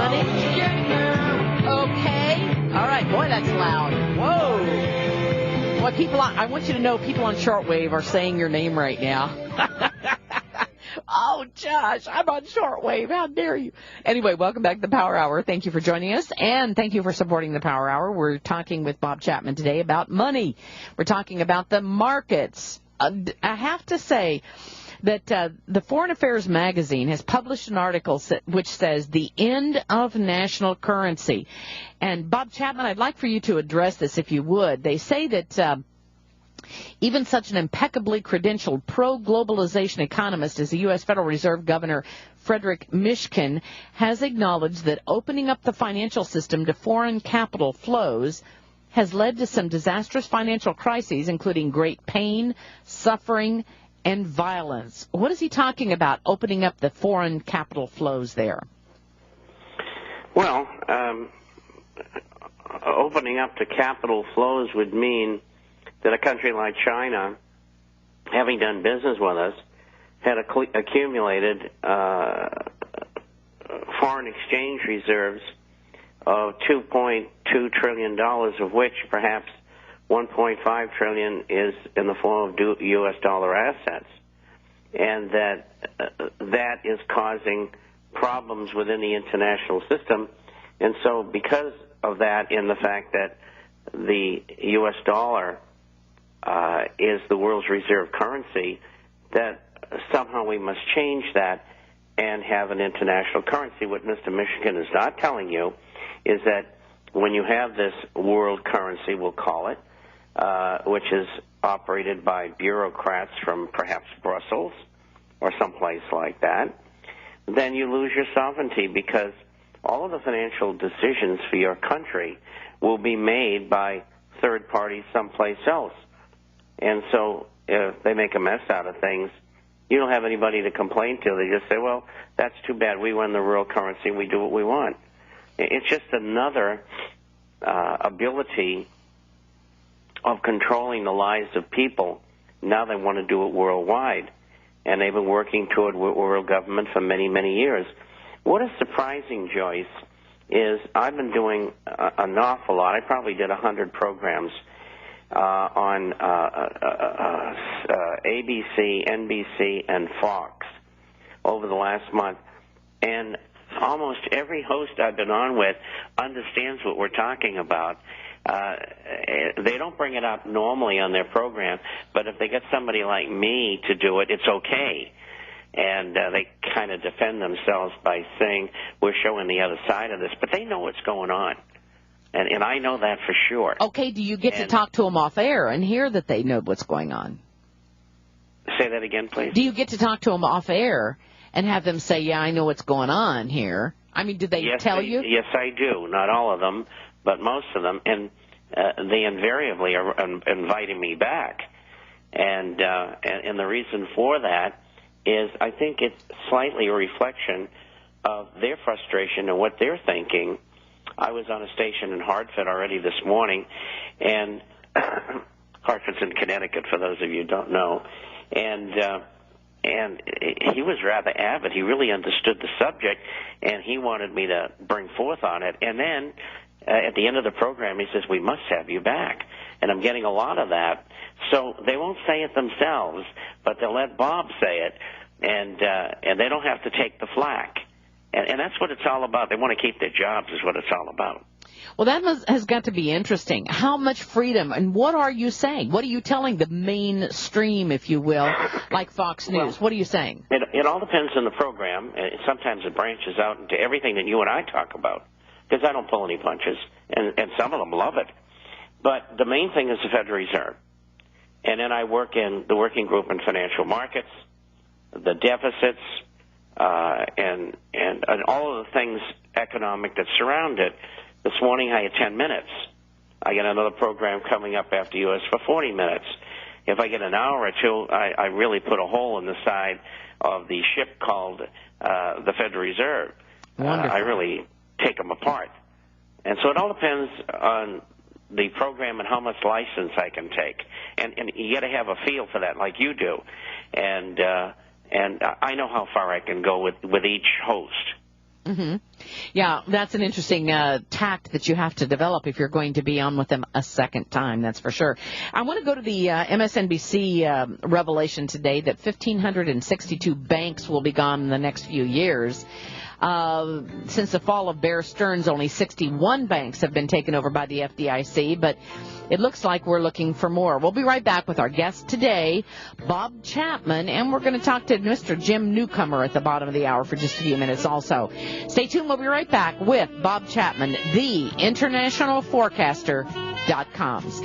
money. Okay. All right. Boy, that's loud. Whoa. Boy, I want you to know people on shortwave are saying your name right now. Oh, Josh, I'm on shortwave. How dare you? Anyway, welcome back to the Power Hour. Thank you for joining us, and thank you for supporting the Power Hour. We're talking with Bob Chapman today about money. We're talking about the markets. I have to say that the Foreign Affairs magazine has published an article which says the end of national currency. And, Bob Chapman, I'd like for you to address this if you would. They say that even such an impeccably credentialed pro-globalization economist as the U.S. Federal Reserve Governor Frederick Mishkin has acknowledged that opening up the financial system to foreign capital flows has led to some disastrous financial crises, including great pain, suffering, and violence. What is he talking about, opening up the foreign capital flows there? Well, opening up to capital flows would mean that a country like China, having done business with us, had accumulated foreign exchange reserves of $2.2 trillion, of which perhaps $1.5 trillion is in the form of U.S. dollar assets, and that is causing problems within the international system. And so because of that, in the fact that the U.S. dollar is the world's reserve currency, that somehow we must change that and have an international currency. What Mr. Mishkin is not telling you is that when you have this world currency, we'll call it, which is operated by bureaucrats from perhaps Brussels or someplace like that, then you lose your sovereignty, because all of the financial decisions for your country will be made by third parties someplace else. And so if they make a mess out of things, you don't have anybody to complain to. They just say, well, that's too bad. We run the real currency. We do what we want. It's just another ability of controlling the lives of people. Now they want to do it worldwide, and they've been working toward world government for many, many years. What is surprising, Joyce, is I've been doing an awful lot. I probably did 100 programs on ABC, NBC, and Fox over the last month. And almost every host I've been on with understands what we're talking about. They don't bring it up normally on their program, but if they get somebody like me to do it, it's okay. And they kind of defend themselves by saying we're showing the other side of this. But they know what's going on. And I know that for sure. Okay, do you get to talk to them off air and hear that they know what's going on? Say that again, please. Do you get to talk to them off air and have them say, yeah, I know what's going on here? I mean, do they tell you? Yes, I do. Not all of them, but most of them. And they invariably are inviting me back. And the reason for that is I think it's slightly a reflection of their frustration and what they're thinking. I was on a station in Hartford already this morning, and Hartford's in Connecticut, for those of you who don't know, and he was rather avid. He really understood the subject, and he wanted me to bring forth on it. And then at the end of the program, he says, we must have you back. And I'm getting a lot of that. So they won't say it themselves, but they'll let Bob say it, and they don't have to take the flack. And that's what it's all about. They want to keep their jobs is what it's all about. Well, that has got to be interesting. How much freedom, and what are you saying? What are you telling the mainstream, if you will, like Fox News? What are you saying? It all depends on the program. Sometimes it branches out into everything that you and I talk about, because I don't pull any punches, and some of them love it. But the main thing is the Federal Reserve. And then I work in the working group in financial markets, the deficits, and all of the things economic that surround it. This morning I had 10 minutes. I get another program coming up after yours for 40 minutes. If I get an hour or two, I really put a hole in the side of the ship called the Federal Reserve. I really take them apart. And so it all depends on the program and how much license I can take. And you got to have a feel for that, like you do. And I know how far I can go with each host. Mm-hmm. Yeah, that's an interesting tact that you have to develop if you're going to be on with them a second time, that's for sure. I want to go to the MSNBC revelation today that 1,562 banks will be gone in the next few years. Since the fall of Bear Stearns, only 61 banks have been taken over by the FDIC, but it looks like we're looking for more. We'll be right back with our guest today, Bob Chapman, and we're going to talk to Mr. Jim Newcomer at the bottom of the hour for just a few minutes also. Stay tuned. We'll be right back with Bob Chapman, the internationalforecaster.com. Stay